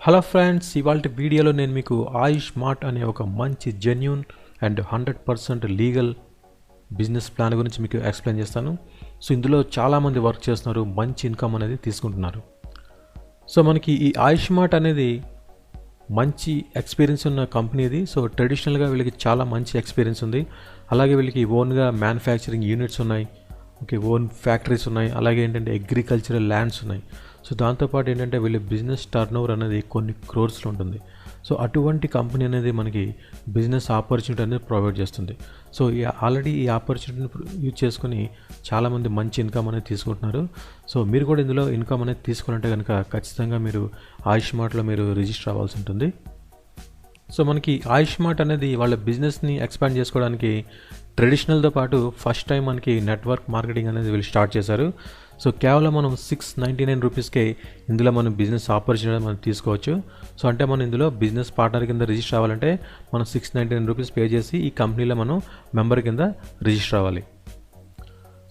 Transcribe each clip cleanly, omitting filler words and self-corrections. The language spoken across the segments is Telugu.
హలో ఫ్రెండ్స్, ఇవాళ వీడియోలో నేను మీకు ఆయుష్ మార్ట్ అనే ఒక మంచి genuine and 100% legal business plan గురించి మీకు ఎక్స్ప్లెయిన్ చేస్తాను. సో ఇందులో చాలామంది వర్క్ చేస్తున్నారు, మంచి ఇన్కమ్ అనేది తీసుకుంటున్నారు. సో మనకి ఈ ఆయుష్ మార్ట్ అనేది మంచి ఎక్స్పీరియన్స్ ఉన్న కంపెనీ ఇది. సో ట్రెడిషనల్గా వీళ్ళకి చాలా మంచి ఎక్స్పీరియన్స్ ఉంది. అలాగే వీళ్ళకి ఓన్గా మ్యానుఫ్యాక్చరింగ్ యూనిట్స్ ఉన్నాయి, ఓన్ ఫ్యాక్టరీస్ ఉన్నాయి, అలాగే ఏంటంటే అగ్రికల్చరల్ ల్యాండ్స్ ఉన్నాయి. సో దాంతోపాటు ఏంటంటే వీళ్ళ బిజినెస్ టర్నోవర్ అనేది కొన్ని క్రోర్స్లో ఉంటుంది. సో అటువంటి కంపెనీ అనేది మనకి బిజినెస్ ఆపర్చునిటీ అనేది ప్రొవైడ్ చేస్తుంది. సో ఆల్రెడీ ఈ ఆపర్చునిటీని యూజ్ చేసుకుని చాలామంది మంచి ఇన్కమ్ అనేది తీసుకుంటున్నారు. సో మీరు కూడా ఇందులో ఇన్కమ్ అనేది తీసుకోవాలంటే కనుక ఖచ్చితంగా మీరు ఆయుష్ మార్ట్లో మీరు రిజిస్టర్ అవ్వాల్సి ఉంటుంది. సో మనకి ఆయుష్ మార్ట్ అనేది వాళ్ళ బిజినెస్ని ఎక్స్పాండ్ చేసుకోవడానికి ట్రెడిషనల్తో పాటు ఫస్ట్ టైం మనకి నెట్వర్క్ మార్కెటింగ్ అనేది వీళ్ళు స్టార్ట్ చేశారు. సో కేవలం మనం 699 రూపీస్కే ఇందులో మనం బిజినెస్ ఆపర్చునిటీ మనం తీసుకోవచ్చు. సో అంటే మనం ఇందులో బిజినెస్ పార్ట్నర్ కింద రిజిస్టర్ అవ్వాలంటే మనం 699 రూపీస్ పే చేసి ఈ కంపెనీలో మనం మెంబర్ కింద రిజిస్టర్ అవ్వాలి.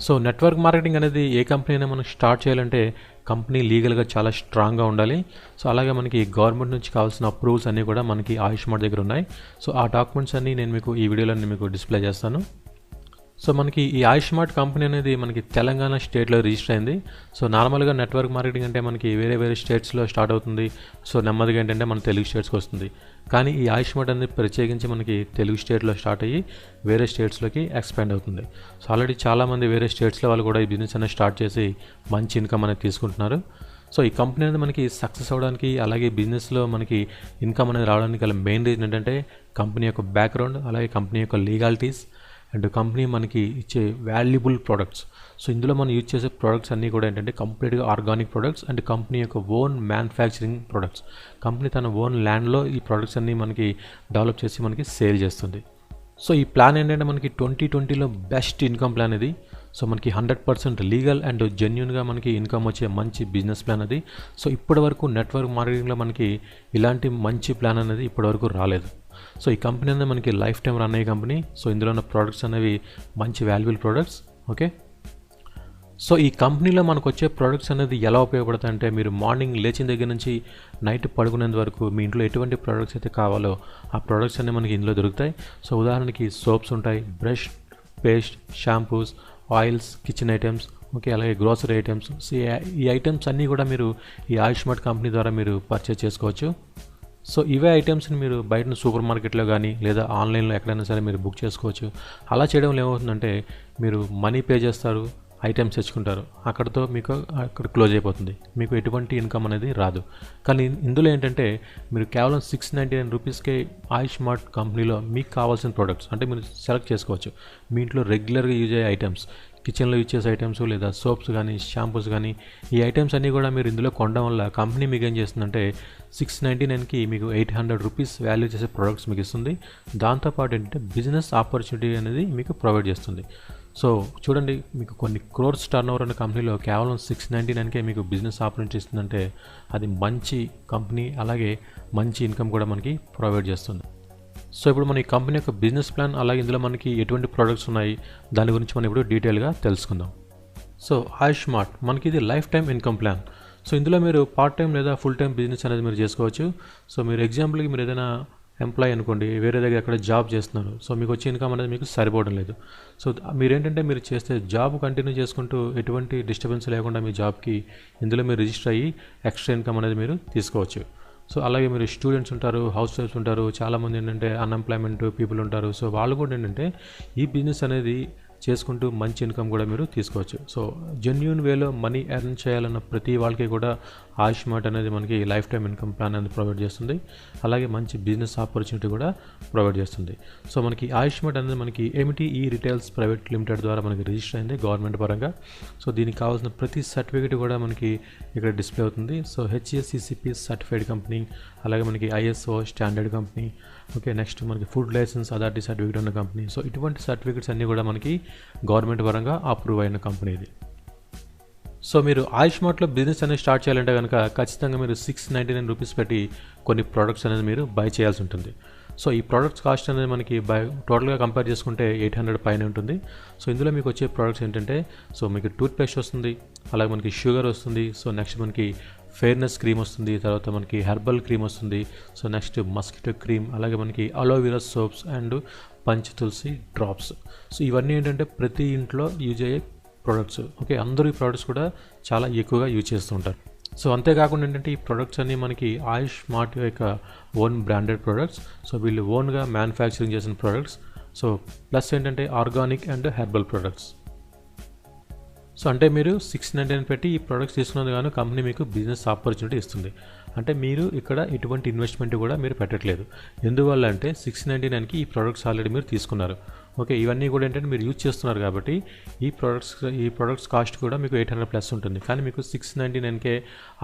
సో నెట్వర్క్ మార్కెటింగ్ అనేది ఏ కంపెనీ అయినా మనం స్టార్ట్ చేయాలంటే కంపెనీ లీగల్గా చాలా స్ట్రాంగ్గా ఉండాలి. సో అలాగే మనకి గవర్నమెంట్ నుంచి కావాల్సిన అప్రూవల్స్ అన్నీ కూడా మనకి ఆయుష్ మార్ట్ దగ్గర ఉన్నాయి. సో ఆ డాక్యుమెంట్స్ అన్నీ నేను మీకు ఈ వీడియోలో మీకు డిస్ప్లే చేస్తాను. సో మనకి ఈ ఆయుష్ మార్ట్ కంపెనీ అనేది మనకి తెలంగాణ స్టేట్లో రిజిస్టర్ అయింది. సో నార్మల్గా నెట్వర్క్ మార్కెటింగ్ అంటే మనకి వేరే స్టేట్స్లో స్టార్ట్ అవుతుంది. సో నెమ్మదిగా ఏంటంటే మన తెలుగు స్టేట్స్కి వస్తుంది. కానీ ఈ ఆయుష్ మార్ట్ అనేది ప్రత్యేకించి మనకి తెలుగు స్టేట్లో స్టార్ట్ అయ్యి వేరే స్టేట్స్లోకి ఎక్స్పాండ్ అవుతుంది. సో ఆల్రెడీ చాలామంది వేరే స్టేట్స్లో వాళ్ళు కూడా ఈ బిజినెస్ అనేది స్టార్ట్ చేసి మంచి ఇన్కమ్ అనేది తీసుకుంటున్నారు. సో ఈ కంపెనీ అనేది మనకి సక్సెస్ అవ్వడానికి అలాగే బిజినెస్లో మనకి ఇన్కమ్ అనేది రావడానికి గల మెయిన్ రీజన్ ఏంటంటే కంపెనీ యొక్క బ్యాక్గ్రౌండ్, అలాగే కంపెనీ యొక్క లీగాలిటీస్ అండ్ కంపెనీ మనకి ఇచ్చే వాల్యుబుల్ ప్రోడక్ట్స్. సో ఇందులో మనం యూజ్ చేసే ప్రోడక్ట్స్ అన్నీ కూడా ఏంటంటే కంప్లీట్గా ఆర్గానిక్ ప్రోడక్ట్స్ అండ్ కంపెనీ యొక్క ఓన్ మ్యానుఫ్యాక్చరింగ్ ప్రోడక్ట్స్. కంపెనీ తన ఓన్ ల్యాండ్లో ఈ ప్రోడక్ట్స్ అన్నీ మనకి డెవలప్ చేసి మనకి సేల్ చేస్తుంది. సో ఈ ప్లాన్ ఏంటంటే మనకి 2020లో బెస్ట్ ఇన్కమ్ ప్లాన్ ఇది. సో మనకి 100% లీగల్ అండ్ జెన్యూన్గా మనకి ఇన్కమ్ వచ్చే మంచి బిజినెస్ ప్లాన్ అది. సో ఇప్పటి వరకు నెట్వర్క్ మార్కెటింగ్లో మనకి ఇలాంటి మంచి ప్లాన్ అనేది ఇప్పటివరకు రాలేదు. సో ఈ కంపెనీ అనేది మనకి లైఫ్ టైం రన్ అయ్యే కంపెనీ. సో ఇందులో ఉన్న ప్రోడక్ట్స్ అనేవి మంచి వాల్యుబుల్ ప్రోడక్ట్స్. ఓకే, సో ఈ కంపెనీలో మనకు వచ్చే ప్రోడక్ట్స్ అనేది ఎలా ఉపయోగపడతాయి అంటే మీరు మార్నింగ్ లేచిన దగ్గర నుంచి నైట్ పడుకునేంత వరకు మీ ఇంట్లో ఎటువంటి ప్రోడక్ట్స్ అయితే కావాలో ఆ ప్రోడక్ట్స్ అన్నీ మనకి ఇందులో దొరుకుతాయి. సో ఉదాహరణకి సోప్స్ ఉంటాయి, brush, paste, shampoos, oils, kitchen items, okay, అలాగే గ్రోసరీ ఐటమ్స్. సో ఈ ఐటమ్స్ అన్నీ కూడా మీరు ఈ ఆయుష్ మార్ట్ కంపెనీ ద్వారా మీరు పర్చేస్ చేసుకోవచ్చు. సో ఇవే ఐటమ్స్ని మీరు బయట సూపర్ మార్కెట్లో కానీ లేదా ఆన్లైన్లో ఎక్కడైనా సరే మీరు బుక్ చేసుకోవచ్చు. అలా చేయడం వల్ల ఏమవుతుందంటే మీరు మనీ పే చేస్తారు, ఐటమ్స్ తెచ్చుకుంటారు, అక్కడితో మీకు అక్కడ క్లోజ్ అయిపోతుంది, మీకు ఎటువంటి ఇన్కమ్ అనేది రాదు. కానీ ఇందులో ఏంటంటే మీరు కేవలం 699 రూపీస్కే ఆయుష్ మార్ట్ కంపెనీలో మీకు కావాల్సిన ప్రోడక్ట్స్ అంటే మీరు సెలెక్ట్ చేసుకోవచ్చు. మీ ఇంట్లో రెగ్యులర్గా యూజ్ అయ్యే ఐటమ్స్, కిచెన్లో యూజ్ చేసే ఐటమ్స్ లేదా సోప్స్ కానీ షాంపూస్ కానీ ఈ ఐటమ్స్ అన్నీ కూడా మీరు ఇందులో కొనడం వల్ల కంపెనీ మీకు ఏం చేస్తుందంటే 699కి మీకు 800 రూపీస్ వాల్యూ చేసే ప్రోడక్ట్స్ మీకు ఇస్తుంది. దాంతోపాటు ఏంటంటే బిజినెస్ ఆపర్చునిటీ అనేది మీకు ప్రొవైడ్ చేస్తుంది. సో చూడండి, మీకు కొన్ని క్రోర్స్ టర్న్ ఓవర్ అనే కంపెనీలో కేవలం 699కే మీకు బిజినెస్ ఆపర్చునిటీ ఇస్తుందంటే అది మంచి కంపెనీ, అలాగే మంచి ఇన్కమ్ కూడా మనకి ప్రొవైడ్ చేస్తుంది. సో ఇప్పుడు మన ఈ కంపెనీ యొక్క బిజినెస్ ప్లాన్, అలాగే ఇందులో మనకి ఎటువంటి ప్రోడక్ట్స్ ఉన్నాయి దాని గురించి మనం ఇప్పుడు డీటెయిల్గా తెలుసుకుందాం. సో ఆయుష్ మార్ట్ మనకి ఇది life time income plan. So ఇందులో మీరు పార్ట్ టైం లేదా ఫుల్ టైం బిజినెస్ అనేది మీరు చేసుకోవచ్చు. సో మీరు ఎగ్జాంపుల్కి మీరు ఏదైనా ఎంప్లాయీ అనుకోండి, వేరే దగ్గర ఎక్కడ జాబ్ చేస్తున్నారు, సో మీకు వచ్చే ఇన్కమ్ అనేది మీకు సరిపోవడం లేదు. సో మీరేంటంటే మీరు చేస్తే జాబ్ కంటిన్యూ చేసుకుంటూ ఎటువంటి డిస్టర్బెన్స్ లేకుండా మీ జాబ్కి ఇందులో మీరు రిజిస్టర్ అయ్యి ఎక్స్ట్రా ఇన్కమ్ అనేది మీరు తీసుకోవచ్చు. సో అలాగే మీరు స్టూడెంట్స్ ఉంటారు, హౌస్ వైఫ్స్ ఉంటారు, చాలామంది ఏంటంటే అన్ఎంప్లాయ్మెంట్ పీపుల్ ఉంటారు. సో వాళ్ళు కూడా ఏంటంటే ఈ బిజినెస్ అనేది చేసుకుంటూ మంచి ఇన్కమ్ కూడా మీరు తీసుకోవచ్చు. సో జెన్యూన్ వేలో మనీ ఎర్న్ చేయాలన్న ప్రతి వాళ్ళకి కూడా ఆయుష్ మార్ట్ అనేది మనకి లైఫ్ టైం ఇన్కమ్ ప్లాన్ అనేది ప్రొవైడ్ చేస్తుంది. అలాగే మంచి బిజినెస్ ఆపర్చునిటీ కూడా ప్రొవైడ్ చేస్తుంది. సో మనకి ఆయుష్ మార్ట్ అనేది మనకి ఈ రిటైల్స్ ప్రైవేట్ లిమిటెడ్ ద్వారా మనకి రిజిస్టర్ అయింది గవర్నమెంట్ పరంగా. సో దీనికి కావాల్సిన ప్రతి సర్టిఫికేట్ కూడా మనకి ఇక్కడ డిస్ప్లే అవుతుంది. సో HACCP సర్టిఫైడ్ కంపెనీ, అలాగే మనకి ISO standard company, okay, next మనకి ఫుడ్ లైసెన్స్ అథారిటీ సర్టిఫికేట్ ఉన్న కంపెనీ. సో ఇటువంటి సర్టిఫికేట్స్ అన్నీ కూడా మనకి గవర్నమెంట్ పరంగా అప్రూవ్ అయిన కంపెనీ ఇది. సో మీరు ఆయుష్ మార్ట్లో బిజినెస్ అనేది స్టార్ట్ చేయాలంటే కనుక ఖచ్చితంగా మీరు 699 రూపీస్ పెట్టి కొన్ని ప్రోడక్ట్స్ అనేది మీరు బై చేయాల్సి ఉంటుంది. సో ఈ ప్రోడక్ట్స్ కాస్ట్ అనేది మనకి టోటల్గా కంపేర్ చేసుకుంటే 800 పైన ఉంటుంది. సో ఇందులో మీకు వచ్చే ప్రోడక్ట్స్ ఏంటంటే సో మీకు టూత్ పేస్ట్ వస్తుంది, అలాగే మనకి షుగర్ వస్తుంది, సో నెక్స్ట్ మనకి ఫెయిర్నెస్ క్రీమ్ వస్తుంది, తర్వాత మనకి హెర్బల్ క్రీమ్ వస్తుంది, సో నెక్స్ట్ మస్కిటో క్రీమ్, అలాగే మనకి aloe vera soaps and Panch Tulsi drops. So ఇవన్నీ ఏంటంటే ప్రతి ఇంట్లో యూజ్ అయ్యే ప్రొడక్ట్స్. ఓకే, అందరూ ఈ ప్రొడక్ట్స్ కూడా చాలా ఎక్కువగా యూజ్ చేస్తుంటారు. సో అంతేకాకుండా ఏంటంటే ఈ ప్రొడక్ట్స్ అన్నీ మనకి ఆయుష్ మార్ట్ యొక్క ఓన్ బ్రాండెడ్ ప్రొడక్ట్స్. సో వీళ్ళు ఓన్గా మ్యానుఫ్యాక్చరింగ్ చేసిన ప్రొడక్ట్స్. సో ప్లస్ ఏంటంటే organic and herbal products. So అంటే మీరు 699 పెట్టి ఈ ప్రొడక్ట్స్ తీసుకున్నందుకు గాను కంపెనీ మీకు బిజినెస్ ఆపర్చునిటీ ఇస్తుంది. అంటే మీరు ఇక్కడ ఎటువంటి ఇన్వెస్ట్మెంట్ కూడా మీరు పెట్టట్లేదు. ఎందువల్ల అంటే 699కి ఈ ప్రొడక్ట్స్ ఆల్రెడీ మీరు తీసుకున్నారు. ఓకే, ఇవన్నీ కూడా ఏంటంటే మీరు యూజ్ చేస్తున్నారు కాబట్టి ఈ ప్రొడక్ట్స్ కాస్ట్ కూడా మీకు 800+ ఉంటుంది. కానీ మీకు 699కే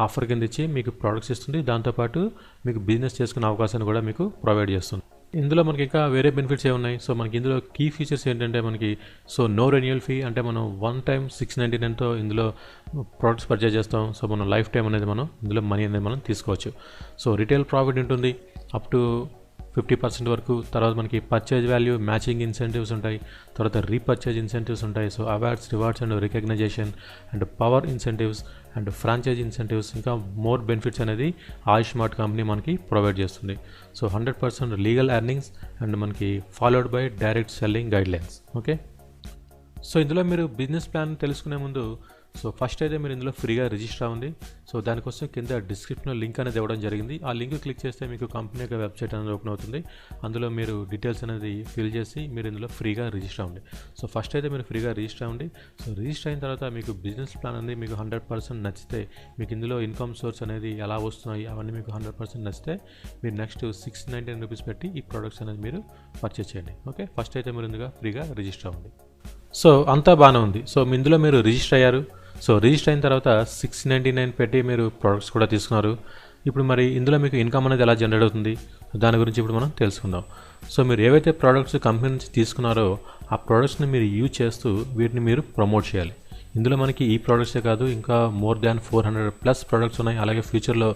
ఆఫర్ కింద ఇచ్చి మీకు ప్రొడక్ట్స్ ఇస్తుంది. దాంతోపాటు మీకు బిజినెస్ చేసుకునే అవకాశాన్ని కూడా మీకు ప్రొవైడ్ చేస్తుంది. ఇందులో మనకి ఇంకా వేరే బెనిఫిట్స్ ఏమున్నాయి? సో మనకి ఇందులో కీ ఫీచర్స్ ఏంటంటే మనకి నో రెన్యువల్ ఫీ, అంటే మనం వన్ టైం 699తో ఇందులో ప్రొడక్ట్స్ పర్చేజ్ చేస్తాం. సో మనం లైఫ్ టైం అనేది మనం ఇందులో మనీ అనేది మనం తీసుకోవచ్చు. సో రిటైల్ ప్రాఫిట్ ఉంటుంది అప్ టు 50% వరకు. తర్వాత మనకి పర్చేజ్ వాల్యూ మ్యాచింగ్ ఇన్సెంటివ్స్ ఉంటాయి, తర్వాత రీపర్చేజ్ ఇన్సెంటివ్స్ ఉంటాయి. So awards, rewards and recognition and power incentives and franchise incentives, ఇంకా మోర్ బెనిఫిట్స్ అనేది ఆయుష్ మార్ట్ కంపెనీ మనకి ప్రొవైడ్ చేస్తుంది. సో 100% లీగల్ ఎర్నింగ్స్ అండ్ మనకి followed by direct selling guidelines. Okay, so ఇందులో మీరు బిజినెస్ ప్లాన్ తెలుసుకునే ముందు ఫస్ట్ అయితే మీరు ఇందులో ఫ్రీగా రిజిస్టర్ అవ్వండి. సో దానికోసం కింద డిస్క్రిప్షన్లో లింక్ అనేది ఇవ్వడం జరిగింది. ఆ లింక్ క్లిక్ చేస్తే మీకు కంపెనీ యొక్క వెబ్సైట్ అనేది ఓపెన్ అవుతుంది. అందులో మీరు డీటెయిల్స్ అనేది ఫిల్ చేసి మీరు ఇందులో ఫ్రీగా రిజిస్టర్ అవ్వండి. సో ఫస్ట్ అయితే మీరు ఫ్రీగా రిజిస్టర్ అవ్వండి. సో రిజిస్టర్ అయిన తర్వాత మీకు బిజినెస్ ప్లాన్ అనేది మీకు 100% నచ్చితే, మీకు ఇందులో ఇన్కమ్ సోర్స్ అనేది ఎలా వస్తున్నాయి అవన్నీ మీకు 100% నచ్చితే మీరు నెక్స్ట్ 699 రూపీస్ పెట్టి ఈ ప్రొడక్ట్స్ అనేది మీరు పర్చేస్ చేయండి. ఓకే, ఫస్ట్ అయితే మీరు ఇందులో ఫ్రీగా రిజిస్టర్ అవ్వండి. సో అంతా బాగానే ఉంది. సో ఇందులో మీరు రిజిస్టర్ అయ్యారు. సో రిజిస్టర్ అయిన తర్వాత 699 పెట్టి మీరు ప్రొడక్ట్స్ కూడా తీసుకున్నారు. ఇప్పుడు మరి ఇందులో మీకు ఇన్కమ్ అనేది ఎలా జనరేట్ అవుతుంది దాని గురించి ఇప్పుడు మనం తెలుసుకుందాం. సో మీరు ఏవైతే ప్రోడక్ట్స్ కంపెనీ నుంచి తీసుకున్నారో ఆ ప్రోడక్ట్స్ని మీరు యూజ్ చేస్తూ వీటిని మీరు ప్రమోట్ చేయాలి. ఇందులో మనకి ఈ ప్రోడక్ట్సే కాదు, ఇంకా మోర్ దాన్ 400+ ప్రోడక్ట్స్ ఉన్నాయి. అలాగే ఫ్యూచర్లో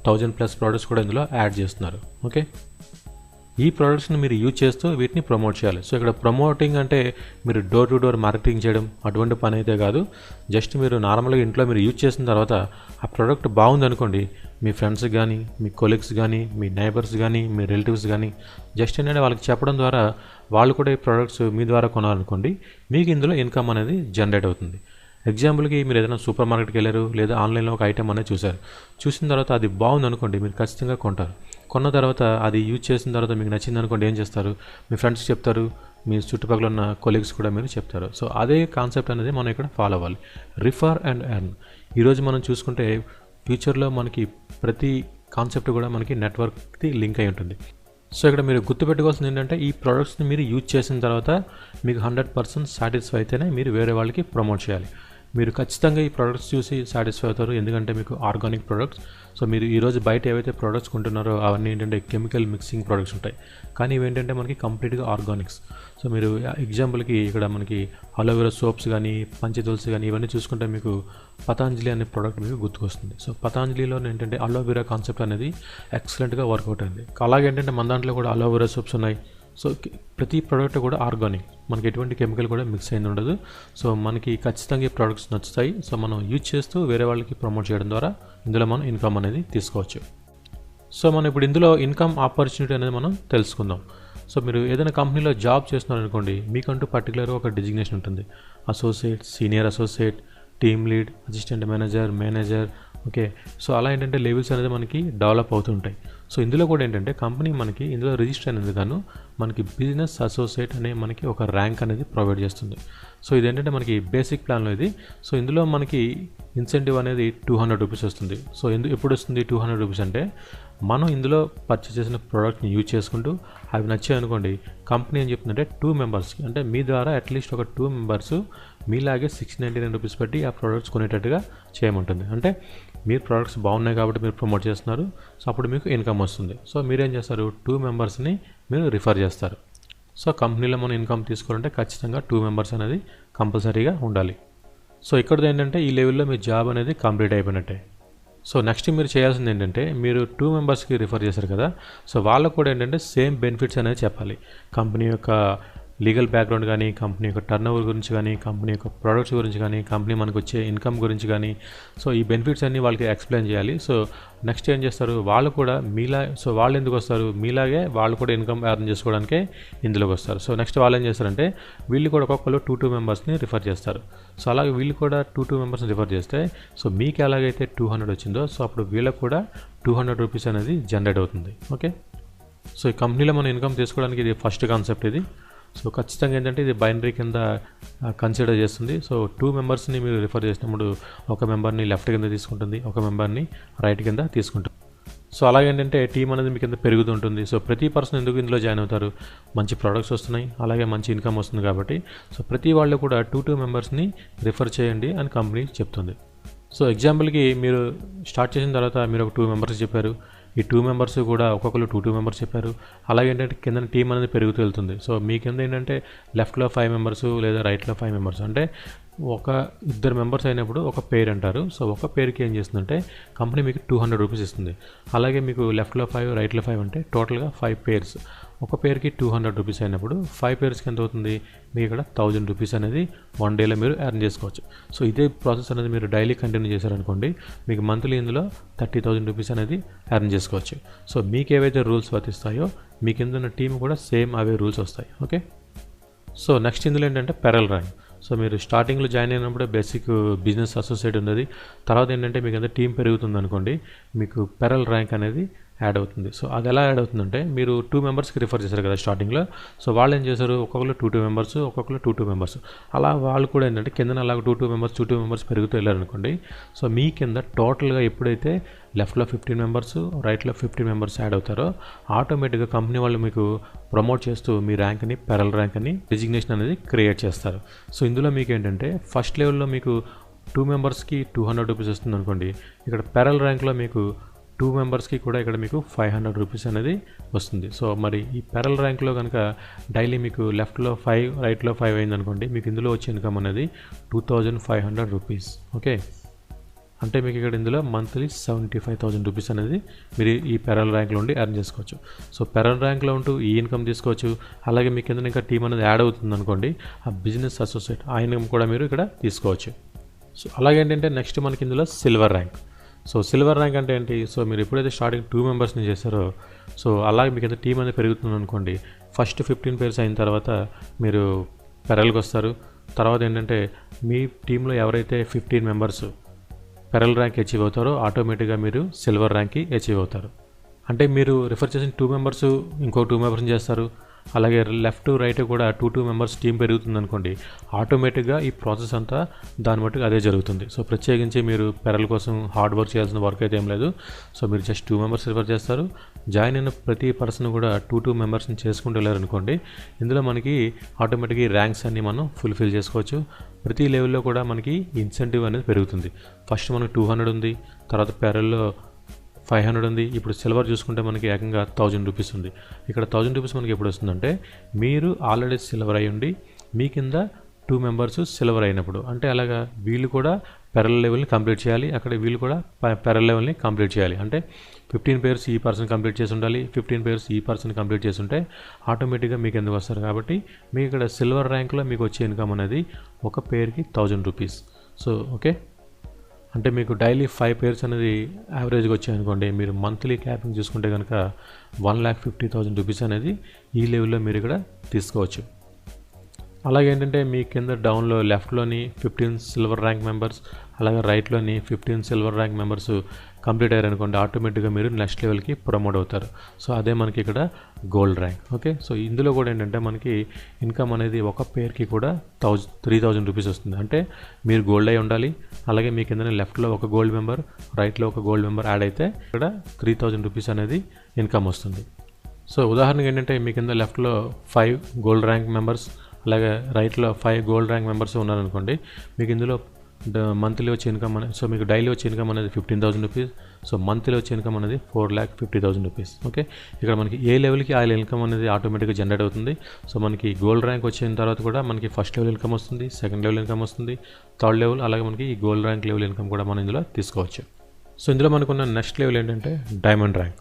1000+ ప్రోడక్ట్స్ కూడా ఇందులో యాడ్ చేస్తున్నారు. ఓకే, ఈ ప్రోడక్ట్స్ని మీరు యూజ్ చేస్తూ వీటిని ప్రమోట్ చేయాలి. సో ఇక్కడ ప్రమోటింగ్ అంటే మీరు డోర్ టు డోర్ మార్కెటింగ్ చేయడం అటువంటి పని అయితే కాదు. జస్ట్ మీరు నార్మల్గా ఇంట్లో మీరు యూజ్ చేసిన తర్వాత ఆ ప్రోడక్ట్ బాగుంది అనుకోండి, మీ ఫ్రెండ్స్కి కానీ, మీ కొలీగ్స్ కానీ, మీ నైబర్స్ కానీ, మీ రిలేటివ్స్ కానీ జస్ట్ ఏంటంటే వాళ్ళకి చెప్పడం ద్వారా వాళ్ళు కూడా ఈ ప్రోడక్ట్స్ మీ ద్వారా కొనాలనుకోండి, మీకు ఇందులో ఇన్కమ్ అనేది జనరేట్ అవుతుంది. ఎగ్జాంపుల్కి మీరు ఏదైనా సూపర్ మార్కెట్కి వెళ్ళారు, లేదా ఆన్లైన్లో ఒక ఐటమ్ అనేది చూసిన తర్వాత అది బాగుంది అనుకోండి, మీరు ఖచ్చితంగా కొంటారు. కొన్న తర్వాత అది యూజ్ చేసిన తర్వాత మీకు నచ్చింది అనుకోండి, ఏం చేస్తారు? మీ ఫ్రెండ్స్కి చెప్తారు, మీ చుట్టుపక్కల ఉన్న కొలీగ్స్ కూడా మీరు చెప్తారు. సో అదే కాన్సెప్ట్ అనేది మనం ఇక్కడ ఫాలో అవ్వాలి. Refer and earn. ఈరోజు మనం చూసుకుంటే ఫ్యూచర్లో మనకి ప్రతి కాన్సెప్ట్ కూడా మనకి నెట్వర్క్కి లింక్ అయి ఉంటుంది. సో ఇక్కడ మీరు గుర్తుపెట్టుకోవాల్సింది ఏంటంటే ఈ ప్రోడక్ట్స్ని మీరు యూజ్ చేసిన తర్వాత మీకు 100% సాటిస్ఫై అయితేనే మీరు వేరే వాళ్ళకి ప్రమోట్ చేయాలి. మీరు ఖచ్చితంగా ఈ ప్రోడక్ట్స్ చూసి సాటిస్ఫై అవుతారు, ఎందుకంటే మీకు ఆర్గానిక్ ప్రోడక్ట్స్. సో మీరు ఈరోజు బయట ఏవైతే ప్రోడక్ట్స్ కొంటున్నారో అవన్నీ ఏంటంటే కెమికల్ మిక్సింగ్ ప్రోడక్ట్స్ ఉంటాయి, కానీ ఇవేంటంటే మనకి కంప్లీట్గా ఆర్గానిక్స్. సో మీరు ఎగ్జాంపుల్కి ఇక్కడ మనకి అలోవెరా సోప్స్ కానీ, పంచ తులసి కానీ ఇవన్నీ చూసుకుంటే మీకు పతాంజలి అనే ప్రోడక్ట్ మీకు గుర్తుకొస్తుంది. సో పతాంజలిలో ఏంటంటే అలోవెరా కాన్సెప్ట్ అనేది ఎక్సలెంట్గా వర్కౌట్ అయింది. అలాగే ఏంటంటే మన దాంట్లో కూడా అలోవెరా సోప్స్ ఉన్నాయి. సో ప్రతి ప్రోడక్ట్ కూడా ఆర్గానిక్, మనకి ఎటువంటి కెమికల్ కూడా మిక్స్ అయింది ఉండదు. సో మనకి ఖచ్చితంగా ఈ ప్రోడక్ట్స్ నచ్చుతాయి. సో మనం యూజ్ చేస్తూ వేరే వాళ్ళకి ప్రమోట్ చేయడం ద్వారా ఇందులో మనం ఇన్కమ్ అనేది తీసుకోవచ్చు. సో మనం ఇప్పుడు ఇందులో ఇన్కమ్ ఆపర్చునిటీ అనేది మనం తెలుసుకుందాం. సో మీరు ఏదైనా కంపెనీలో జాబ్ చేస్తున్నారనుకోండి, మీకంటూ పర్టికులర్గా ఒక డిజిగ్నేషన్ ఉంటుంది. Associate, senior associate, team lead, assistant manager. Okay, so అలా ఏంటంటే లెవెల్స్ అనేది మనకి డెవలప్ అవుతుంటాయి. సో ఇందులో కూడా ఏంటంటే కంపెనీ మనకి ఇందులో రిజిస్టర్ అయినందుకు గాను మనకి బిజినెస్ అసోసియేట్ అనే మనకి ఒక ర్యాంక్ అనేది ప్రొవైడ్ చేస్తుంది. సో ఇదేంటంటే మనకి బేసిక్ ప్లాన్లో ఇది. సో ఇందులో మనకి ఇన్సెంటివ్ అనేది 200 రూపీస్ వస్తుంది. సో ఎప్పుడు వస్తుంది 200 రూపీస్ అంటే మనం ఇందులో పర్చేస్ చేసిన ప్రోడక్ట్ని యూజ్ చేసుకుంటూ అవి నచ్చాయి అనుకోండి, కంపెనీ ఏం చెప్తుందంటే 2 మెంబర్స్కి, అంటే మీ ద్వారా అట్లీస్ట్ ఒక 2 మెంబర్స్ మీలాగే 699 రూపీస్ పెట్టి ఆ ప్రోడక్ట్స్ కొనేటట్టుగా చేయమంటుంది. అంటే మీరు ప్రోడక్ట్స్ బాగున్నాయి కాబట్టి మీరు ప్రమోట్ చేస్తున్నారు, సో అప్పుడు మీకు ఇన్కమ్ వస్తుంది. సో మీరేం చేస్తారు, 2 మెంబర్స్ని మీరు రిఫర్ చేస్తారు. సో కంపెనీలో మనం ఇన్కమ్ తీసుకోవాలంటే ఖచ్చితంగా 2 మెంబర్స్ అనేది కంపల్సరీగా ఉండాలి. సో ఇక్కడ ఏంటంటే ఈ లెవెల్లో మీ జాబ్ అనేది కంప్లీట్ అయిపోయినట్టే. సో నెక్స్ట్ మీరు చేయాల్సింది ఏంటంటే మీరు 2 మెంబర్స్కి రిఫర్ చేశారు కదా, సో వాళ్ళకు కూడా ఏంటంటే సేమ్ బెనిఫిట్స్ అనేది చెప్పాలి. కంపెనీ యొక్క లీగల్ బ్యాక్గ్రౌండ్ కానీ, కంపెనీ యొక్క టర్నోవర్ గురించి కానీ, కంపెనీ యొక్క ప్రొడక్ట్స్ గురించి కానీ, కంపెనీ మనకు వచ్చే ఇన్కమ్ గురించి కానీ, సో ఈ బెనిఫిట్స్ అన్నీ వాళ్ళకి ఎక్స్ప్లెయిన్ చేయాలి. సో నెక్స్ట్ ఏం చేస్తారు, వాళ్ళు కూడా వాళ్ళు ఎందుకు వస్తారు, మీలాగే వాళ్ళు కూడా ఇన్కమ్ ఎర్న్ చేసుకోవడానికే ఇందులోకి వస్తారు. సో నెక్స్ట్ వాళ్ళు ఏం చేస్తారంటే వీళ్ళు కూడా ఒక్కొక్కరు 2 మెంబర్స్ని రిఫర్ చేస్తారు. సో అలాగే వీళ్ళు కూడా 2 మెంబర్స్ని రిఫర్ చేస్తే సో మీకు ఎలాగైతే 200 వచ్చిందో సో అప్పుడు వీళ్ళకు కూడా 200 రూపీస్ అనేది జనరేట్ అవుతుంది. ఓకే, సో ఈ కంపెనీలో మనం ఇన్కమ్ తీసుకోవడానికి ఇది ఫస్ట్ కాన్సెప్ట్ ఇది. సో ఖచ్చితంగా ఏంటంటే ఇది బైనరీ కింద కన్సిడర్ చేస్తుంది. సో 2 మెంబర్స్ని మీరు రిఫర్ చేసినప్పుడు ఒక మెంబర్ని లెఫ్ట్ కింద తీసుకుంటుంది, ఒక మెంబర్ని రైట్ కింద తీసుకుంటుంది. సో అలాగేంటంటే టీం అనేది మీ కింద పెరుగుతుంటుంది. సో ప్రతి పర్సన్ ఎందుకు ఇందులో జాయిన్ అవుతారు, మంచి ప్రోడక్ట్స్ వస్తున్నాయి, అలాగే మంచి ఇన్కమ్ వస్తుంది కాబట్టి సో ప్రతి వాళ్ళు కూడా 2 మెంబర్స్ని రిఫర్ చేయండి అని కంపెనీ చెప్తుంది. సో ఎగ్జాంపుల్కి మీరు స్టార్ట్ చేసిన తర్వాత మీరు ఒక 2 మెంబర్స్ చెప్పారు, ఈ 2 మెంబర్స్ కూడా ఒక్కొక్కరు 2 మెంబర్స్ చెప్పారు. అలాగే ఏంటంటే కింద టీం అనేది పెరుగుతూ వెళ్తుంది. సో మీ కింద ఏంటంటే లెఫ్ట్లో 5 మెంబర్స్ లేదా రైట్లో 5 మెంబర్స్ అంటే ఒక 2 మెంబర్స్ అయినప్పుడు ఒక పేర్ అంటారు. సో ఒక పేరుకి ఏం చేస్తుందంటే కంపెనీ మీకు 200 రూపీస్ ఇస్తుంది. అలాగే మీకు లెఫ్ట్లో 5 రైట్లో 5 అంటే టోటల్గా 5 పేర్స్, ఒక పేరుకి 200 రూపీస్ అయినప్పుడు 5 పేర్స్కి ఎంత అవుతుంది, మీకు ఇక్కడ 1000 రూపీస్ అనేది 1 డేలో మీరు ఎర్న్ చేసుకోవచ్చు. సో ఇదే ప్రాసెస్ అనేది మీరు డైలీ కంటిన్యూ చేశారనుకోండి మీకు మంత్లీ ఇందులో 30,000 రూపీస్ అనేది ఎర్న్ చేసుకోవచ్చు. సో మీకు ఏవైతే రూల్స్ వర్తిస్తాయో మీ కింద ఉన్న టీం కూడా సేమ్ అవే రూల్స్ వస్తాయి. ఓకే, సో నెక్స్ట్ ఇందులో ఏంటంటే పెరల్ ర్యాంక్. సో మీరు స్టార్టింగ్లో జాయిన్ అయినప్పుడే బేసిక్ బిజినెస్ అసోసియేట్ ఉన్నది, తర్వాత ఏంటంటే మీకు అంతా టీం పెరుగుతుంది అనుకోండి మీకు పెరల్ ర్యాంక్ అనేది యాడ్ అవుతుంది. సో అది ఎలా యాడ్ అవుతుందంటే మీరు 2 మెంబర్స్కి రిఫర్ చేశారు కదా స్టార్టింగ్లో, సో వాళ్ళు ఏం చేశారు ఒక్కొక్కరు 2 మెంబర్స్, ఒక్కొక్కరు 2 మెంబర్స్, అలా వాళ్ళు కూడా ఏంటంటే కింద అలాగ 2 మెంబర్స్ పెరుగుతూ వెళ్ళారనుకోండి. సో మీ కింద టోటల్గా ఎప్పుడైతే లెఫ్ట్లో 15 మెంబర్స్ రైట్లో 15 మెంబర్స్ యాడ్ అవుతారో ఆటోమేటిక్గా కంపెనీ వాళ్ళు మీకు ప్రమోట్ చేస్తూ మీ ర్యాంక్ని పెరల్ ర్యాంక్ అని డిజిగ్నేషన్ అనేది క్రియేట్ చేస్తారు. సో ఇందులో మీకు ఏంటంటే ఫస్ట్ లెవెల్లో మీకు 2 మెంబర్స్కి 200 రూపీస్ వస్తుంది అనుకోండి, ఇక్కడ పెరల్ ర్యాంక్లో మీకు 2 మెంబర్స్కి కూడా ఇక్కడ మీకు 500 రూపీస్ అనేది వస్తుంది. సో మరి ఈ పెరల్ ర్యాంక్లో కనుక డైలీ మీకు లెఫ్ట్లో 5 రైట్లో 5 అయింది అనుకోండి మీకు ఇందులో వచ్చే ఇన్కమ్ అనేది 2500 రూపీస్. ఓకే, అంటే మీకు ఇక్కడ ఇందులో మంత్లీ 75,000 రూపీస్ అనేది మీరు ఈ పెరల్ ర్యాంక్లో ఉండి ఎర్న్ చేసుకోవచ్చు. సో పెరల్ ర్యాంక్లో ఉంటూ ఈ ఇన్కమ్ తీసుకోవచ్చు. అలాగే మీ కింద ఇంకా టీం అనేది యాడ్ అవుతుంది అనుకోండి, ఆ బిజినెస్ అసోసియేట్ ఆ ఇన్కమ్ కూడా మీరు ఇక్కడ తీసుకోవచ్చు. సో అలాగే ఏంటంటే నెక్స్ట్ మనకి ఇందులో silver rank. So silver rank అంటే ఏంటి, సో మీరు ఎప్పుడైతే స్టార్టింగ్ 2 మెంబర్స్ని చేస్తారో సో అలాగే మీకు టీం అనేది పెరుగుతుంది అనుకోండి, ఫస్ట్ 15 పేర్స్ అయిన తర్వాత మీరు పెరల్కి వస్తారు. తర్వాత ఏంటంటే మీ టీంలో ఎవరైతే 15 మెంబర్స్ పెరల్ ర్యాంక్ అచీవ్ అవుతారో ఆటోమేటిక్గా మీరు సిల్వర్ ర్యాంక్కి అచీవ్ అవుతారు. అంటే మీరు రిఫర్ చేసిన 2 మెంబర్స్ ఇంకో 2 మెంబర్స్ని చేస్తారు, అలాగే లెఫ్ట్ రైట్ కూడా 2 మెంబర్స్ టీం పెరుగుతుంది అనుకోండి, ఆటోమేటిక్గా ఈ ప్రాసెస్ అంతా దాని మట్టుకు అదే జరుగుతుంది. సో ప్రత్యేకించి మీరు పెరల్ కోసం హార్డ్ వర్క్ చేయాల్సిన వర్క్ అయితే ఏం లేదు. సో మీరు జస్ట్ 2 మెంబర్స్ రిఫర్ చేస్తారు, జాయిన్ అయిన ప్రతి పర్సన్ కూడా 2 మెంబర్స్ని చేసుకుంటూ వెళ్ళారనుకోండి, ఇందులో మనకి ఆటోమేటిక్గా ర్యాంక్స్ అన్ని మనం ఫుల్ఫిల్ చేసుకోవచ్చు. ప్రతి లెవెల్లో కూడా మనకి ఇన్సెంటివ్ అనేది పెరుగుతుంది. ఫస్ట్ మనకు 200 ఉంది, తర్వాత పెరల్లో 500 ఉంది, ఇప్పుడు సిల్వర్ చూసుకుంటే మనకి ఏకంగా 1000 రూపీస్ ఉంది. ఇక్కడ 1000 రూపీస్ మనకి ఎప్పుడు వస్తుందంటే మీరు ఆల్రెడీ సిల్వర్ అయి ఉండి మీ కింద 2 మెంబర్స్ సిల్వర్ అయినప్పుడు, అంటే అలాగా వీళ్ళు కూడా పెరల్ లెవెల్ని కంప్లీట్ చేయాలి, అక్కడ వీళ్ళు కూడా పెరల్ లెవెల్ని కంప్లీట్ చేయాలి. అంటే 15 పేర్స్ ఈ పర్సన్ కంప్లీట్ చేసి ఉండాలి, 15 పేర్స్ ఈ పర్సన్ కంప్లీట్ చేసి ఉంటే ఆటోమేటిక్గా మీకు ఎందుకు వస్తారు. కాబట్టి మీకు ఇక్కడ సిల్వర్ ర్యాంక్లో మీకు వచ్చే ఇన్కమ్ అనేది ఒక పేరుకి 1000 రూపీస్. సో ఓకే, అంటే మీకు డైలీ 5 పేర్స్ అనేది యావరేజ్గా వచ్చాయనుకోండి, మీరు మంత్లీ క్యాపింగ్ చూసుకుంటే కనుక 1,50,000 రూపీస్ అనేది ఈ లెవెల్లో మీరు ఇక్కడ తీసుకోవచ్చు. అలాగే ఏంటంటే మీ కింద డౌన్లో లెఫ్ట్లోని 15 సిల్వర్ ర్యాంక్ మెంబర్స్, అలాగే రైట్లోని 15 సిల్వర్ ర్యాంక్ మెంబర్స్ కంప్లీట్ అయ్యారనుకోండి, ఆటోమేటిక్గా మీరు నెక్స్ట్ లెవెల్కి ప్రమోట్ అవుతారు. సో అదే మనకి ఇక్కడ గోల్డ్ ర్యాంక్. ఓకే, సో ఇందులో కూడా ఏంటంటే మనకి ఇన్కమ్ అనేది ఒక పేరుకి కూడా 3,000 రూపీస్ వస్తుంది. అంటే మీరు గోల్డ్ అయి ఉండాలి, అలాగే మీ కింద లెఫ్ట్లో ఒక గోల్డ్ మెంబర్, రైట్లో ఒక గోల్డ్ మెంబర్ యాడ్ అయితే ఇక్కడ 3,000 రూపీస్ అనేది ఇన్కమ్ వస్తుంది. సో ఉదాహరణకి ఏంటంటే మీ కింద లెఫ్ట్లో 5 గోల్డ్ ర్యాంక్ మెంబర్స్, అలాగే రైట్లో 5 గోల్డ్ ర్యాంక్ మెంబర్స్ ఉన్నారనుకోండి, మీకు ఇందులో మంత్లీ వచ్చే ఇన్కమ్ అనేది, సో మీకు డైలీ వచ్చే ఇన్కమ్ అనేది 15,000 రూపీస్. సో మంత్లీ వచ్చే ఇన్కమ్ అనేది 4,50,000 రూపీస్. ఓకే, ఇక్కడ మనకి ఏ లెవెల్కి ఆ ఇన్కమ్ అనేది ఆటోమేటిక్గా జనరేట్ అవుతుంది. సో మనకి గోల్డ్ ర్యాంక్ వచ్చిన తర్వాత కూడా మనకి ఫస్ట్ లెవెల్ ఇన్కమ్ వస్తుంది, సెకండ్ లెవెల్ ఇన్కమ్ వస్తుంది, థర్డ్ లెవెల్, అలాగే మనకి ఈ గోల్డ్ ర్యాంక్ లెవెల్ ఇన్కమ్ కూడా మనం ఇందులో తీసుకోవచ్చు. సో ఇందులో మనకున్న నెక్స్ట్ లెవెల్ ఏంటంటే డైమండ్ ర్యాంక్.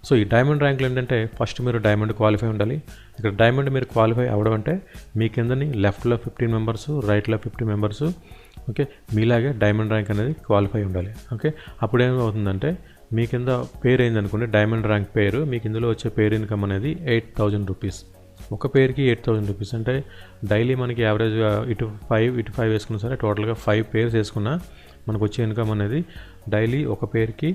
సో ఈ డైమండ్ ర్యాంక్లో ఏంటంటే ఫస్ట్ మీరు డైమండ్ క్వాలిఫై ఉండాలి. ఇక్కడ డైమండ్ మీరు క్వాలిఫై అవ్వడం అంటే మీ కిందని లెఫ్ట్లో 15 మెంబర్స్, రైట్లో 50 మెంబర్స్, ఓకే, మీలాగే డైమండ్ ర్యాంక్ అనేది క్వాలిఫై ఉండాలి. ఓకే, అప్పుడు ఏమవుతుందంటే మీ కింద పేరు అయింది అనుకోండి, డైమండ్ ర్యాంక్ పేరు, మీకు ఇందులో వచ్చే పేరు ఇన్కమ్ అనేది 8,000 రూపీస్. ఒక పేరుకి 8,000 రూపీస్ అంటే డైలీ మనకి యావరేజ్గా ఇటు 5 వేసుకున్నా సరే, టోటల్గా 5 పేర్స్ వేసుకున్నా మనకు వచ్చే ఇన్కమ్ అనేది డైలీ ఒక పేరుకి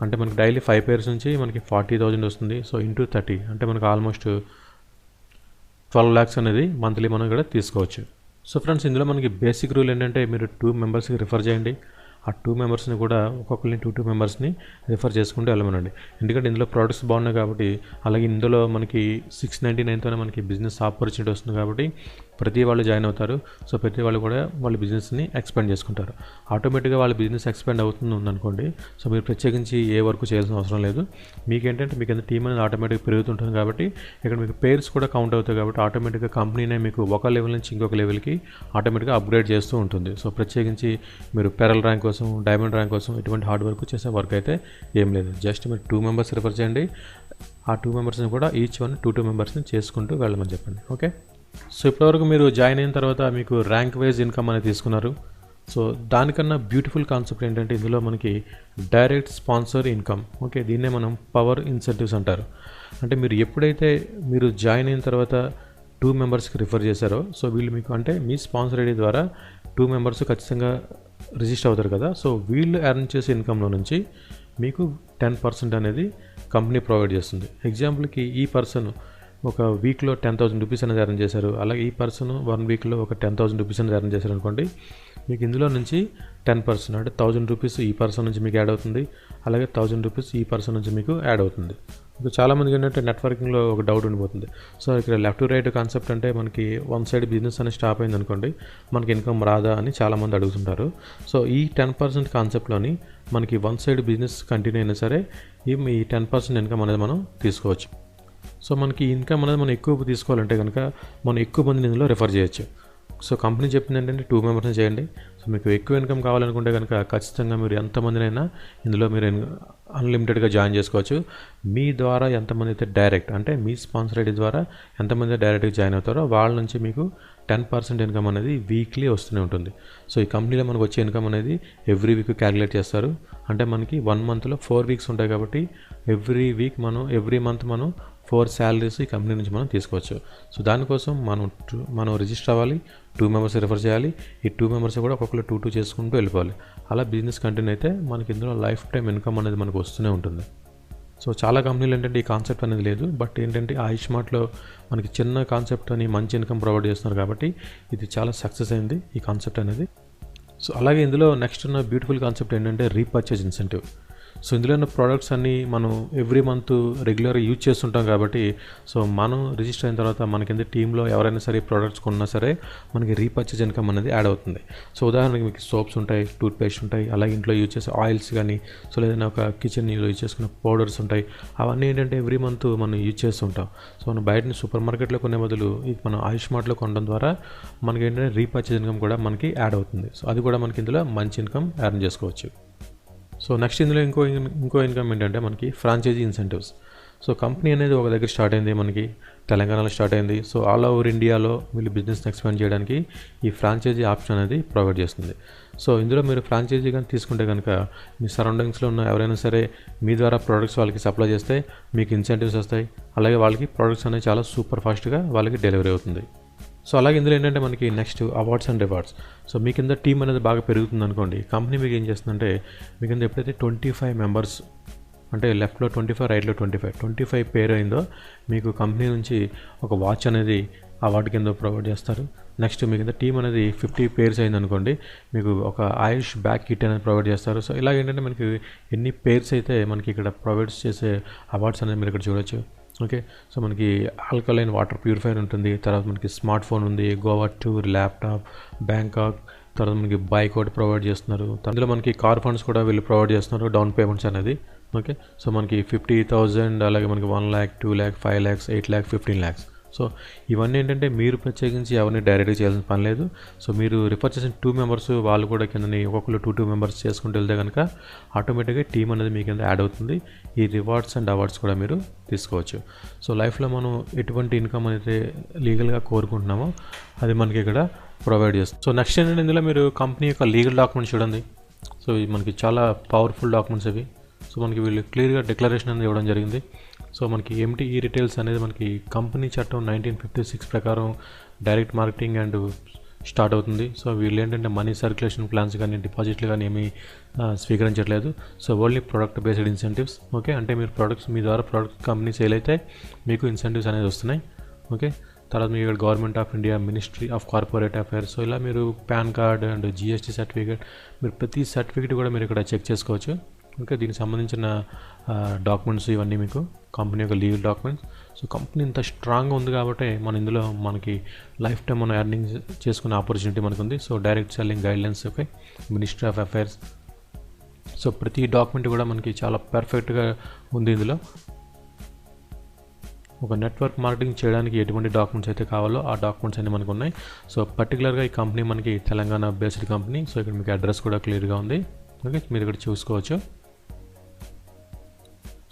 అంటే మనకి డైలీ 5 పేర్స్ నుంచి మనకి 40,000 వస్తుంది. సో ఇంటూ 30 అంటే మనకు ఆల్మోస్ట్ 12 lakhs అనేది మంత్లీ మనం ఇక్కడ తీసుకోవచ్చు. సో ఫ్రెండ్స్, ఇందులో మనకి బేసిక్ రూల్ ఏంటంటే మీరు 2 మెంబర్స్కి రిఫర్ చేయండి. ఆ 2 మెంబర్స్ని కూడా ఒక్కొక్కరిని 2 మెంబర్స్ని రిఫర్ చేసుకుంటూ వెళ్ళమనండి. ఎందుకంటే ఇందులో ప్రోడక్ట్స్ బాగున్నాయి కాబట్టి, అలాగే ఇందులో మనకి 699తోనే మనకి బిజినెస్ ఆపర్చునిటీ వస్తుంది కాబట్టి ప్రతి వాళ్ళు జాయిన్ అవుతారు. సో ప్రతి వాళ్ళు కూడా వాళ్ళ బిజినెస్ని ఎక్స్పాండ్ చేసుకుంటారు. ఆటోమేటిక్గా వాళ్ళ బిజినెస్ ఎక్స్పాండ్ అవుతుంది ఉందనుకోండి, సో మీరు ప్రత్యేకించి ఏ వర్క్ చేయాల్సిన అవసరం లేదు. మీకేంటంటే మీకు ఎంత టీం అనేది ఆటోమేటిక్గా పెరుగుతుంటుంది కాబట్టి ఇక్కడ మీకు పేర్స్ కూడా కౌంట్ అవుతాయి కాబట్టి ఆటోమేటిక్గా కంపెనీనే మీకు ఒక లెవెల్ నుంచి ఇంకొక లెవెల్కి ఆటోమేటిక్గా అప్గ్రేడ్ చేస్తూ ఉంటుంది. సో ప్రత్యేకించి మీరు పెరల్ ర్యాంక్ కోసం, డైమండ్ ర్యాంక్ కోసం ఎటువంటి హార్డ్ వర్క్ చేసే వర్క్ అయితే ఏం లేదు. జస్ట్ మీరు 2 మెంబర్స్ రిఫర్ చేయండి. ఆ 2 మెంబర్స్ని కూడా ఈచ్ వన్ 2 మెంబర్స్ని చేసుకుంటూ వెళ్ళమని చెప్పండి. ఓకే, సో ఇప్పటివరకు మీరు జాయిన్ అయిన తర్వాత మీకు ర్యాంక్ వైజ్ ఇన్కమ్ అనేది తీసుకున్నారు. సో దానికన్నా బ్యూటిఫుల్ కాన్సెప్ట్ ఏంటంటే ఇందులో మనకి డైరెక్ట్ స్పాన్సర్ ఇన్కమ్. ఓకే, దీన్నే మనం పవర్ ఇన్సెంటివ్స్ అంటారు. అంటే మీరు ఎప్పుడైతే మీరు జాయిన్ అయిన తర్వాత 2 మెంబర్స్కి రిఫర్ చేశారో, సో వీళ్ళు మీకు అంటే మీ స్పాన్సర్ ఐడి ద్వారా 2 మెంబర్స్ ఖచ్చితంగా రిజిస్టర్ అవుతారు కదా. సో వీళ్ళు ఎర్న్ చేసే ఇన్కంలో నుంచి మీకు 10% అనేది కంపెనీ ప్రొవైడ్ చేస్తుంది. ఎగ్జాంపుల్కి ఈ పర్సన్ ఒక వీక్లో 10,000 రూపీస్ అనేది ఎర్న్ చేశారు, అలాగే ఈ పర్సన్ 1 వీక్లో ఒక 10,000 రూపీస్ అనేది ఎర్న్ చేశారు అనుకోండి, మీకు ఇందులో నుంచి 10% అంటే 1,000 రూపీస్ ఈ పర్సన్ నుంచి మీకు యాడ్ అవుతుంది, అలాగే 1,000 రూపీస్ ఈ పర్సన్ నుంచి మీకు యాడ్ అవుతుంది. ఇప్పుడు చాలామందికి ఏంటంటే నెట్వర్కింగ్లో ఒక డౌట్ ఉండిపోతుంది. సో ఇక్కడ లెఫ్ట్ టు రైట్ కాన్సెప్ట్ అంటే మనకి వన్ సైడ్ బిజినెస్ అనేది స్టాప్ అయింది అనుకోండి, మనకి ఇన్కమ్ రాదా అని చాలామంది అడుగుతుంటారు. సో ఈ 10% కాన్సెప్ట్లోని మనకి వన్ సైడ్ బిజినెస్ కంటిన్యూ అయినా సరే ఈ 10% ఇన్కమ్ అనేది మనం తీసుకోవచ్చు. సో మనకి ఇన్కమ్ అనేది మనం ఎక్కువ తీసుకోవాలంటే కనుక మనం ఎక్కువ మందిని ఇందులో రిఫర్ చేయొచ్చు. సో కంపెనీ చెప్పింది ఏంటంటే 2 మెంబర్స్ని చేయండి. సో మీకు ఎక్కువ ఇన్కమ్ కావాలనుకుంటే కనుక ఖచ్చితంగా మీరు ఎంతమందినైనా ఇందులో మీరు అన్లిమిటెడ్గా జాయిన్ చేసుకోవచ్చు. మీ ద్వారా ఎంతమంది అయితే డైరెక్ట్ అంటే మీ స్పాన్సర్ ఐడి ద్వారా ఎంతమంది డైరెక్ట్గా జాయిన్ అవుతారో వాళ్ళ నుంచి మీకు 10% ఇన్కమ్ అనేది వీక్లీ వస్తూనే ఉంటుంది. సో ఈ కంపెనీలో మనకు వచ్చే ఇన్కమ్ అనేది ఎవ్రీ వీక్ క్యాలిక్యులేట్ చేస్తారు. అంటే మనకి 1 మంత్లో 4 వీక్స్ ఉంటాయి కాబట్టి ఎవ్రీ మంత్ మనం 4 శాలరీస్ ఈ కంపెనీ నుంచి మనం తీసుకోవచ్చు. సో దానికోసం మనం రిజిస్టర్ అవ్వాలి, 2 మెంబర్స్ రిఫర్ చేయాలి. ఈ 2 మెంబర్స్ కూడా ఒక్కొక్కరు 2 చేసుకుంటూ వెళ్ళిపోవాలి. అలా బిజినెస్ కంటిన్యూ అయితే మనకి ఇందులో లైఫ్ టైం ఇన్కమ్ అనేది మనకు వస్తూనే ఉంటుంది. సో చాలా కంపెనీలు ఏంటంటే ఈ కాన్సెప్ట్ అనేది లేదు, బట్ ఏంటంటే ఆయుష్ మార్ట్లో మనకి చిన్న కాన్సెప్ట్ అని మంచి ఇన్కమ్ ప్రొవైడ్ చేస్తున్నారు కాబట్టి ఇది చాలా సక్సెస్ అయింది ఈ కాన్సెప్ట్ అనేది. సో అలాగే ఇందులో నెక్స్ట్ ఉన్న బ్యూటిఫుల్ కాన్సెప్ట్ ఏంటంటే రీపర్చేజ్ ఇన్సెంటివ్. సో ఇందులో ఉన్న ప్రోడక్ట్స్ అన్నీ మనం ఎవ్రీ మంత్ రెగ్యులర్గా యూజ్ చేస్తుంటాం కాబట్టి సో మనం రిజిస్టర్ అయిన తర్వాత మన కింద టీంలో ఎవరైనా సరే ప్రోడక్ట్స్ కొన్నా సరే మనకి రీపర్చేజ్ ఇన్కమ్ అనేది యాడ్ అవుతుంది. సో ఉదాహరణకి మీకు సోప్స్ ఉంటాయి, టూత్ పేస్ట్ ఉంటాయి, అలాగే ఇంట్లో యూజ్ చేసే ఆయిల్స్ కానీ, సో లేదన్నా ఒక కిచెన్ యూజ్ చేసుకునే పౌడర్స్ ఉంటాయి. అవన్నీ ఏంటంటే ఎవ్రీ మంత్ మనం యూజ్ చేస్తుంటాం. సో మనం బయటని సూపర్ మార్కెట్లో కొనే బదులు మనం ఆయుష్ మార్ట్లో కొనడం ద్వారా మనకి ఏంటంటే రీపర్చేజ్ ఇన్కమ్ కూడా మనకి యాడ్ అవుతుంది. సో అది కూడా మనకి ఇందులో మంచి ఇన్కమ్ ఎర్న్ చేసుకోవచ్చు. సో నెక్స్ట్ ఇందులో ఇంకో ఇన్కమ్ ఏంటంటే మనకి ఫ్రాంచైజీ ఇన్సెంటివ్స్. సో కంపెనీ అనేది ఒక దగ్గర స్టార్ట్ అయింది, మనకి తెలంగాణలో స్టార్ట్ అయింది. సో ఆల్ ఓవర్ ఇండియాలో వీళ్ళు బిజినెస్ని ఎక్స్పాండ్ చేయడానికి ఈ ఫ్రాంచైజీ ఆప్షన్ అనేది ప్రొవైడ్ చేస్తుంది. సో ఇందులో మీరు ఫ్రాంచైజీ కానీ తీసుకుంటే కనుక మీ సరౌండింగ్స్లో ఉన్న ఎవరైనా సరే మీ ద్వారా ప్రోడక్ట్స్ వాళ్ళకి సప్లై చేస్తే మీకు ఇన్సెంటివ్స్ వస్తాయి, అలాగే వాళ్ళకి ప్రోడక్ట్స్ అనేవి చాలా సూపర్ ఫాస్ట్గా వాళ్ళకి డెలివరీ అవుతుంది. సో అలాగే ఇందులో ఏంటంటే మనకి next awards and rewards. So మీ కింద టీం అనేది బాగా పెరుగుతుంది అనుకోండి, కంపెనీ మీకు ఏం చేస్తుందంటే మీ కింద ఎప్పుడైతే 25 మెంబర్స్ అంటే లెఫ్ట్లో 25 రైట్లో 25 పేరు అయిందో మీకు కంపెనీ నుంచి ఒక వాచ్ అనేది అవార్డు కింద ప్రొవైడ్ చేస్తారు. నెక్స్ట్ మీ కింద టీం అనేది 50 పేర్స్ అయింది అనుకోండి, మీకు ఒక ఆయుష్ బ్యాక్ కిట్ అనేది ప్రొవైడ్ చేస్తారు. సో ఇలా ఏంటంటే మనకి ఎన్ని పేర్స్ అయితే మనకి ఇక్కడ ప్రొవైడ్ చేసే అవార్డ్స్ అనేది మీరు ఇక్కడ చూడొచ్చు. ఓకే, సో మనకి ఆల్కలైన్ వాటర్ ప్యూరిఫైర్ ఉంటుంది, తర్వాత మనకి స్మార్ట్ ఫోన్ ఉంది, గోవా టూర్, ల్యాప్టాప్, బ్యాంకాక్, తర్వాత మనకి బైక్ ఒకటి ప్రొవైడ్ చేస్తున్నారు. అందులో మనకి కార్ ఫండ్స్ కూడా వీళ్ళు ప్రొవైడ్ చేస్తున్నారు, డౌన్ పేమెంట్స్ అనేది. ఓకే, సో మనకి 50,000 అలాగే మనకి 1 lakh, 2 lakh, 5 lakhs, 8 lakh, 15 lakhs. So ఇవన్నీ ఏంటంటే మీరు ప్రత్యేకించి ఎవరిని డైరెక్ట్గా చేయాల్సిన పని లేదు. సో మీరు రిఫర్ చేసిన 2 మెంబర్స్ వాళ్ళు కూడా కిందని ఒక్కొక్కరు 2 మెంబర్స్ చేసుకుంటూ వెళ్తే కనుక ఆటోమేటిక్గా టీం అనేది మీ కింద యాడ్ అవుతుంది. ఈ రివార్డ్స్ అండ్ అవార్డ్స్ కూడా మీరు తీసుకోవచ్చు. సో లైఫ్లో మనం ఎటువంటి ఇన్కమ్ అయితే లీగల్గా కోరుకుంటున్నామో అది మనకి ఇక్కడ ప్రొవైడ్ చేస్తుంది. సో నెక్స్ట్ ఏంటంటే ఇందులో మీరు కంపెనీ యొక్క లీగల్ డాక్యుమెంట్స్ చూడండి. సో ఇది మనకి చాలా పవర్ఫుల్ డాక్యుమెంట్స్ అవి. సో మనకి వీళ్ళు క్లియర్గా డిక్లరేషన్ అనేది ఇవ్వడం జరిగింది. సో మనకి ఎంటీఈ రిటైల్స్ అనేది మనకి కంపెనీ చట్టం 1956 ప్రకారం డైరెక్ట్ మార్కెటింగ్ అండ్ స్టార్ట్ అవుతుంది. సో వీళ్ళు ఏంటంటే మనీ సర్క్యులేషన్ ప్లాన్స్ కానీ డిపాజిట్లు కానీ ఏమీ స్వీకరించట్లేదు. So only product based incentives. Okay, అంటే మీరు ప్రొడక్ట్స్ మీ ద్వారా ప్రొడక్ట్ కంపెనీ సేల్ అయితే మీకు ఇన్సెంటివ్స్ అనేది వస్తున్నాయి. ఓకే, తర్వాత మీకు ఇక్కడ government of India ministry of corporate affairs. So ఇలా మీరు pan card and GST certificate మీరు ప్రతి సర్టిఫికేట్ కూడా మీరు ఇక్కడ చెక్ చేసుకోవచ్చు. ఓకే, దీనికి సంబంధించిన డాక్యుమెంట్స్ ఇవన్నీ మీకు కంపెనీ యొక్క లీగల్ డాక్యుమెంట్స్. సో కంపెనీ ఇంత స్ట్రాంగ్గా ఉంది కాబట్టి ఇందులో మనకి లైఫ్ టైం మన ఎర్నింగ్స్ చేసుకునే ఆపర్చునిటీ మనకు ఉంది. So direct selling guidelines, okay, ministry of affairs. So ప్రతి డాక్యుమెంట్ కూడా మనకి చాలా పర్ఫెక్ట్గా ఉంది. ఇందులో ఒక నెట్వర్క్ మార్కెటింగ్ చేయడానికి ఎటువంటి డాక్యుమెంట్స్ అయితే కావాలో ఆ డాక్యుమెంట్స్ అన్నీ మనకు ఉన్నాయి. సో పర్టికులర్గా ఈ కంపెనీ మనకి తెలంగాణ బేస్డ్ కంపెనీ. సో ఇక్కడ మీకు అడ్రస్ కూడా క్లియర్గా ఉంది. ఓకే, మీరు ఇక్కడ చూసుకోవచ్చు.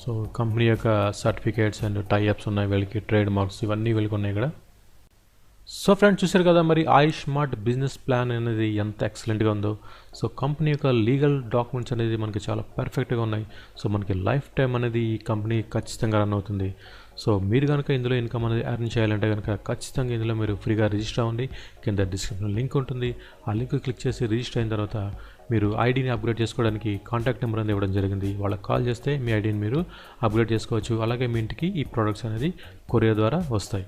సో కంపెనీ యొక్క సర్టిఫికేట్స్ అండ్ టైఅప్స్ ఉన్నాయి, వీళ్ళకి ట్రేడ్ మార్క్స్ ఇవన్నీ వీళ్ళకి ఉన్నాయి ఇక్కడ. సో ఫ్రెండ్స్ చూశారు కదా మరి ఆయుష్ మార్ట్ బిజినెస్ ప్లాన్ అనేది ఎంత ఎక్సలెంట్గా ఉందో. సో కంపెనీ యొక్క లీగల్ డాక్యుమెంట్స్ అనేది మనకి చాలా పర్ఫెక్ట్గా ఉన్నాయి. సో మనకి లైఫ్ టైం అనేది ఈ కంపెనీ ఖచ్చితంగా రన్ అవుతుంది. సో మీరు కనుక ఇందులో ఇన్కమ్ అనేది ఎర్న్ చేయాలంటే కనుక ఖచ్చితంగా ఇందులో మీరు ఫ్రీగా రిజిస్టర్ అవ్వండి. కింద డిస్క్రిప్షన్ లింక్ ఉంటుంది. ఆ లింక్ క్లిక్ చేసి రిజిస్టర్ అయిన తర్వాత మీరు ఐడిని అప్గ్రేడ్ చేసుకోవడానికి కాంటాక్ట్ నెంబర్ అనేది ఇవ్వడం జరిగింది. వాళ్ళకి కాల్ చేస్తే మీ ఐడిని మీరు అప్గ్రేడ్ చేసుకోవచ్చు. అలాగే మీ ఇంటికి ఈ ప్రోడక్ట్స్ అనేది కొరియర్ ద్వారా వస్తాయి.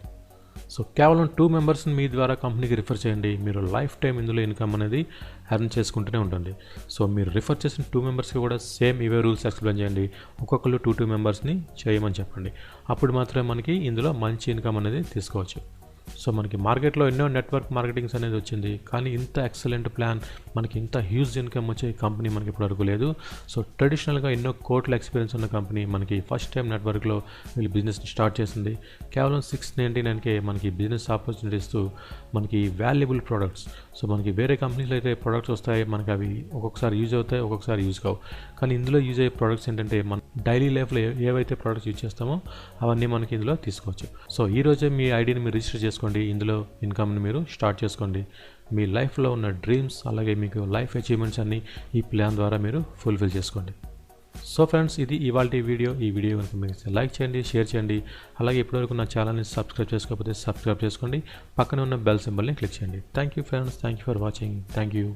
సో కేవలం 2 మెంబర్స్ని మీ ద్వారా కంపెనీకి రిఫర్ చేయండి. మీరు లైఫ్ టైం ఇందులో ఇన్కమ్ అనేది ఎర్న్ చేసుకుంటూనే ఉంటుంది. సో మీరు రిఫర్ చేసిన 2 మెంబర్స్కి కూడా సేమ్ ఇవే రూల్స్ ఎక్స్ప్లెయిన్ చేయండి. ఒక్కొక్కరు 2 మెంబర్స్ని చేయమని చెప్పండి. అప్పుడు మాత్రమే మనకి ఇందులో మంచి ఇన్కమ్ అనేది తీసుకోవచ్చు. సో మనకి మార్కెట్లో ఎన్నో నెట్వర్క్ మార్కెటింగ్స్ అనేది వచ్చింది, కానీ ఇంత ఎక్సలెంట్ ప్లాన్ మనకి ఇంత హ్యూజ్ ఇన్కమ్ వచ్చే కంపెనీ మనకి ఇప్పటివరకు లేదు. సో ట్రెడిషనల్గా ఎన్నో కోట్ల ఎక్స్పీరియన్స్ ఉన్న కంపెనీ మనకి ఫస్ట్ టైం నెట్వర్క్లో వీళ్ళు బిజినెస్ని స్టార్ట్ చేసింది. కేవలం 699కే మనకి బిజినెస్ ఆపర్చునిటీ ఇస్తూ మనకి వాల్యుబుల్ ప్రోడక్ట్స్. సో మనకి వేరే కంపెనీస్లో అయితే ప్రోడక్ట్స్ వస్తాయి, మనకి అవి ఒక్కొక్కసారి యూజ్ అవుతాయి, ఒక్కొక్కసారి యూజ్ కావు. కానీ ఇందులో యూజ్ అయ్యే ప్రోడక్ట్స్ ఏంటంటే మన డైలీ లైఫ్లో ఏవైతే ప్రోడక్ట్స్ యూజ్ చేస్తామో అవన్నీ మనకి ఇందులో తీసుకోవచ్చు. సో ఈరోజే మీ ఐడిని మీరు రిజిస్టర్ చేసుకోండి. ఇందులో ఇన్కమ్ని మీరు స్టార్ట్ చేసుకోండి. మీ లైఫ్లో ఉన్న డ్రీమ్స్ అలాగే మీకు లైఫ్ అచీవ్మెంట్స్ అన్నీ ఈ ప్లాన్ ద్వారా మీరు ఫుల్ఫిల్ చేసుకోండి. సో ఫ్రెండ్స్, ఇది ఇవాల్టి వీడియో. ఈ వీడియో కనుక మీకు లైక్ చేయండి, షేర్ చేయండి. అలాగే ఇప్పటివరకు నా ఛానల్ని సబ్స్క్రైబ్ చేసుకోకపోతే సబ్స్క్రైబ్ చేసుకోండి. పక్కన ఉన్న బెల్ సింబల్ని క్లిక్ చేయండి. Thank you friends, thank you for watching. Thank you.